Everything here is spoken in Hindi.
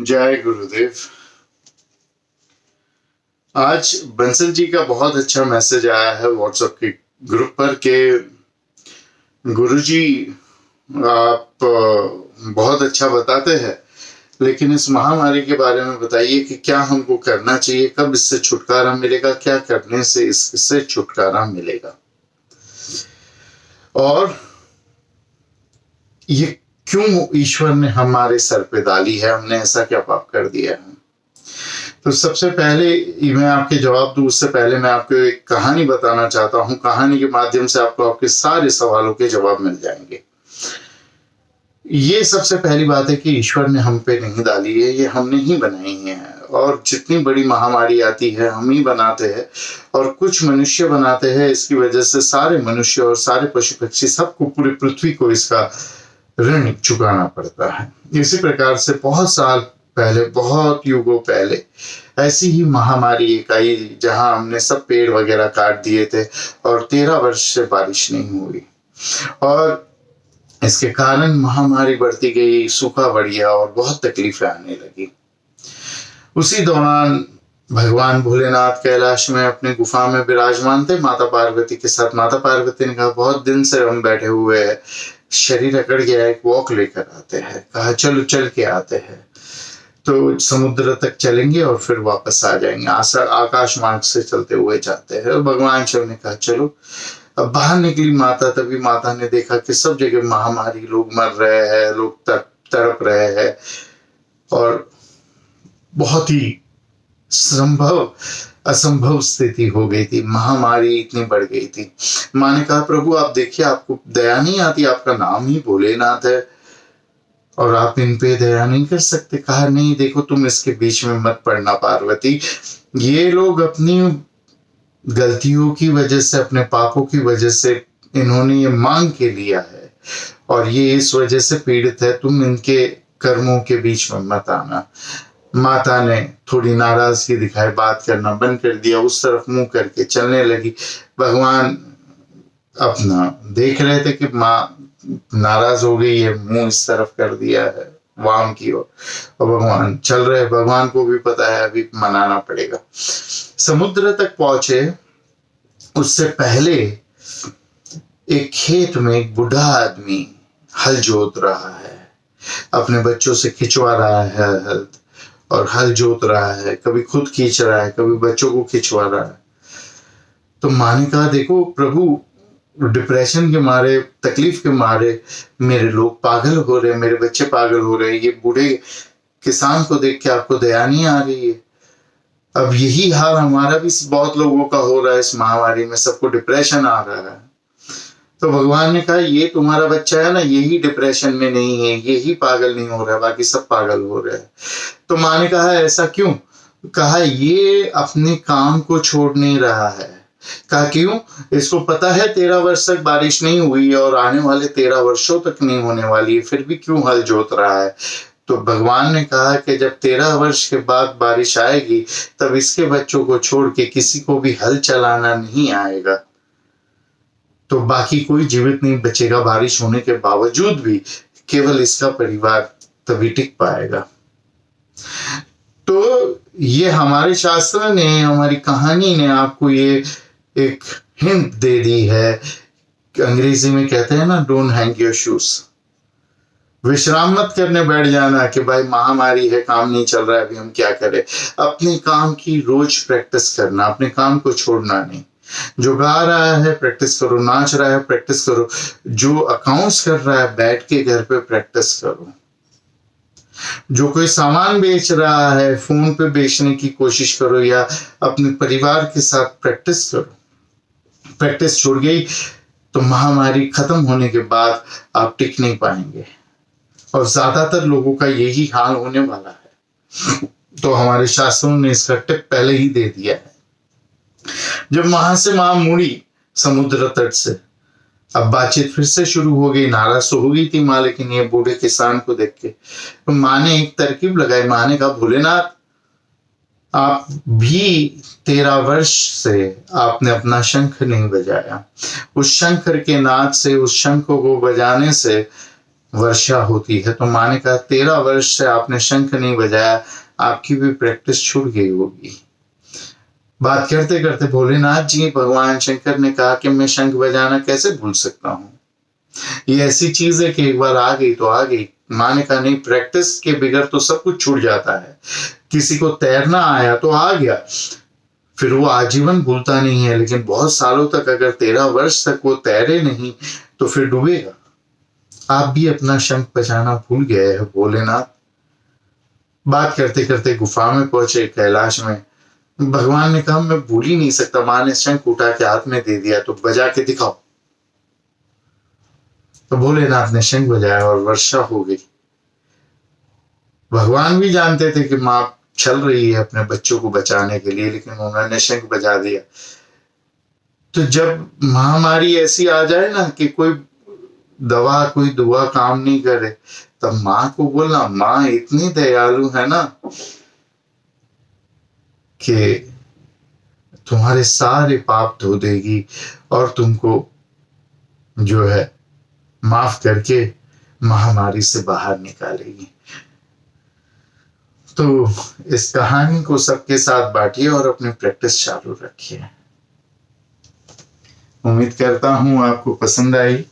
जय गुरुदेव। आज बंसल जी का बहुत अच्छा मैसेज आया है व्हाट्सएप के ग्रुप पर कि गुरुजी आप बहुत अच्छा बताते हैं, लेकिन इस महामारी के बारे में बताइए कि क्या हमको करना चाहिए, कब इससे छुटकारा मिलेगा, क्या करने से इससे छुटकारा मिलेगा, और ये क्यों ईश्वर ने हमारे सर पे डाली है, हमने ऐसा क्या पाप कर दिया है। तो सबसे पहले मैं आपके जवाब दूं उससे पहले मैं आपको एक कहानी बताना चाहता हूं। कहानी के माध्यम से आपको आपके सारे सवालों के जवाब मिल जाएंगे। ये सबसे पहली बात है कि ईश्वर ने हम पे नहीं डाली है, ये हमने ही बनाई है। और जितनी बड़ी महामारी आती है हम ही बनाते हैं, और कुछ मनुष्य बनाते हैं। इसकी वजह से सारे मनुष्य और सारे पशु पक्षी सबको, पूरी पृथ्वी को इसका ऋण चुकाना पड़ता है। इसी प्रकार से बहुत साल पहले, बहुत युगों पहले ऐसी ही महामारी एक आई जहां हमने सब पेड़ वगैरह काट दिए थे और 13 वर्ष से बारिश नहीं हुई, और इसके कारण महामारी बढ़ती गई, सूखा बढ़ गया और बहुत तकलीफें आने लगी। उसी दौरान भगवान भोलेनाथ कैलाश में अपने गुफा में विराजमान थे माता पार्वती के साथ। माता पार्वती ने कहा बहुत दिन से हम बैठे हुए हैं, शरीर अकड़ गया, एक वॉक लेकर आते हैं। कहा चलो चल के आते हैं। तो समुद्र तक चलेंगे और फिर वापस आ जाएंगे। आकाश मार्ग से चलते हुए जाते हैं। और भगवान शिव ने कहा चलो। अब बाहर निकली माता, तभी माता ने देखा कि सब जगह महामारी, लोग मर रहे हैं, लोग तड़प रहे हैं, और बहुत ही असंभव स्थिति हो गई थी। महामारी इतनी बढ़ गई थी। माँ ने कहा प्रभु आप देखिए, आपको दया नहीं आती, आपका नाम ही भोलेनाथ है और आप इन पे दया नहीं कर सकते। कहा नहीं, देखो तुम इसके बीच में मत पड़ना पार्वती। ये लोग अपनी गलतियों की वजह से, अपने पापों की वजह से इन्होंने ये मांग के लिया है, और ये इस वजह से पीड़ित है। तुम इनके कर्मों के बीच में मत आना। माता ने थोड़ी नाराजगी दिखाई, बात करना बंद कर दिया, उस तरफ मुंह करके चलने लगी। भगवान अपना देख रहे थे कि माँ नाराज हो गई है, मुंह इस तरफ कर दिया है वाम की ओर, और भगवान चल रहे। भगवान को भी पता है अभी मनाना पड़ेगा। समुद्र तक पहुंचे उससे पहले एक खेत में एक बूढ़ा आदमी हल जोत रहा है, अपने बच्चों से खिंचवा रहा है हल, और हल जोत रहा है, कभी खुद खींच रहा है, कभी बच्चों को खिंचवा रहा है। तो माँ ने कहा देखो प्रभु, डिप्रेशन के मारे, तकलीफ के मारे मेरे लोग पागल हो रहे हैं, मेरे बच्चे पागल हो रहे हैं। ये बूढ़े किसान को देख के आपको दया नहीं आ रही है। अब यही हाल हमारा भी बहुत लोगों का हो रहा है। इस महामारी में सबको डिप्रेशन आ रहा है। तो भगवान ने कहा ये तुम्हारा बच्चा है ना, यही डिप्रेशन में नहीं है, यही पागल नहीं हो रहा है, बाकी सब पागल हो रहे हैं। तो माँ ने कहा ऐसा क्यों? कहा ये अपने काम को छोड़ नहीं रहा है। कहा क्यों? इसको पता है 13 वर्ष तक बारिश नहीं हुई और आने वाले 13 वर्षों तक नहीं होने वाली है, फिर भी क्यों हल जोत रहा है? तो भगवान ने कहा कि जब 13 वर्ष के बाद बारिश आएगी तब इसके बच्चों को छोड़ के किसी को भी हल चलाना नहीं आएगा, तो बाकी कोई जीवित नहीं बचेगा। बारिश होने के बावजूद भी केवल इसका परिवार तभी टिक पाएगा। तो ये हमारे शास्त्र ने, हमारी कहानी ने आपको ये एक हिंट दे दी है। अंग्रेजी में कहते हैं ना, डोंट हैंग योर शूज। विश्राम मत करने बैठ जाना कि भाई महामारी है, काम नहीं चल रहा है, अभी हम क्या करें। अपने काम की रोज प्रैक्टिस करना, अपने काम को छोड़ना नहीं। जो गा रहा है प्रैक्टिस करो, नाच रहा है प्रैक्टिस करो, जो अकाउंट्स कर रहा है बैठ के घर पे प्रैक्टिस करो, जो कोई सामान बेच रहा है फोन पे बेचने की कोशिश करो, या अपने परिवार के साथ प्रैक्टिस करो। प्रैक्टिस छूट गई तो महामारी खत्म होने के बाद आप टिक नहीं पाएंगे, और ज्यादातर लोगों का यही हाल होने वाला है। तो हमारे शास्त्रों ने इसका टिप पहले ही दे दिया है। जब वहां से मां मुड़ी समुद्र तट से, अब बातचीत फिर से शुरू हो गई। नाराज तो हो गई थी माँ, लेकिन ये बूढ़े किसान को देख के तो माँ ने एक तरकीब लगाई। माँ ने कहा भोलेनाथ, आप भी 13 वर्ष से आपने अपना शंख नहीं बजाया। उस शंख के नाद से, उस शंख को बजाने से वर्षा होती है। तो माँ ने कहा 13 वर्ष से आपने शंख नहीं बजाया, आपकी भी प्रैक्टिस छूट गई होगी। बात करते करते भोलेनाथ जी भगवान शंकर ने कहा कि मैं शंख बजाना कैसे भूल सकता हूं, ये ऐसी चीज है कि एक बार आ गई तो आ गई। माँ ने कहा नहीं, प्रैक्टिस के बगैर तो सब कुछ छूट जाता है। किसी को तैरना आया तो आ गया, फिर वो आजीवन भूलता नहीं है, लेकिन बहुत सालों तक अगर 13 वर्ष तक वो तैरे नहीं तो फिर डूबेगा। आप भी अपना शंख बजाना भूल गए हैं भोलेनाथ। बात करते करते गुफा में पहुंचे, कैलाश में। भगवान ने कहा मैं भूल ही नहीं सकता। माँ ने शंख उठा के हाथ में दे दिया, तो बजा के दिखाओ। तो भोलेनाथ ने शंख बजाया और वर्षा हो गई। भगवान भी जानते थे कि माँ चल रही है अपने बच्चों को बचाने के लिए, लेकिन उन्होंने शंख बजा दिया। तो जब महामारी ऐसी आ जाए ना कि कोई दवा कोई दुआ काम नहीं करे, तब माँ को बोलना, माँ इतनी दयालु है ना कि तुम्हारे सारे पाप धो देगी और तुमको जो है माफ करके महामारी से बाहर निकालेगी। तो इस कहानी को सबके साथ बांटिए और अपनी प्रैक्टिस चालू रखिए। उम्मीद करता हूं आपको पसंद आई।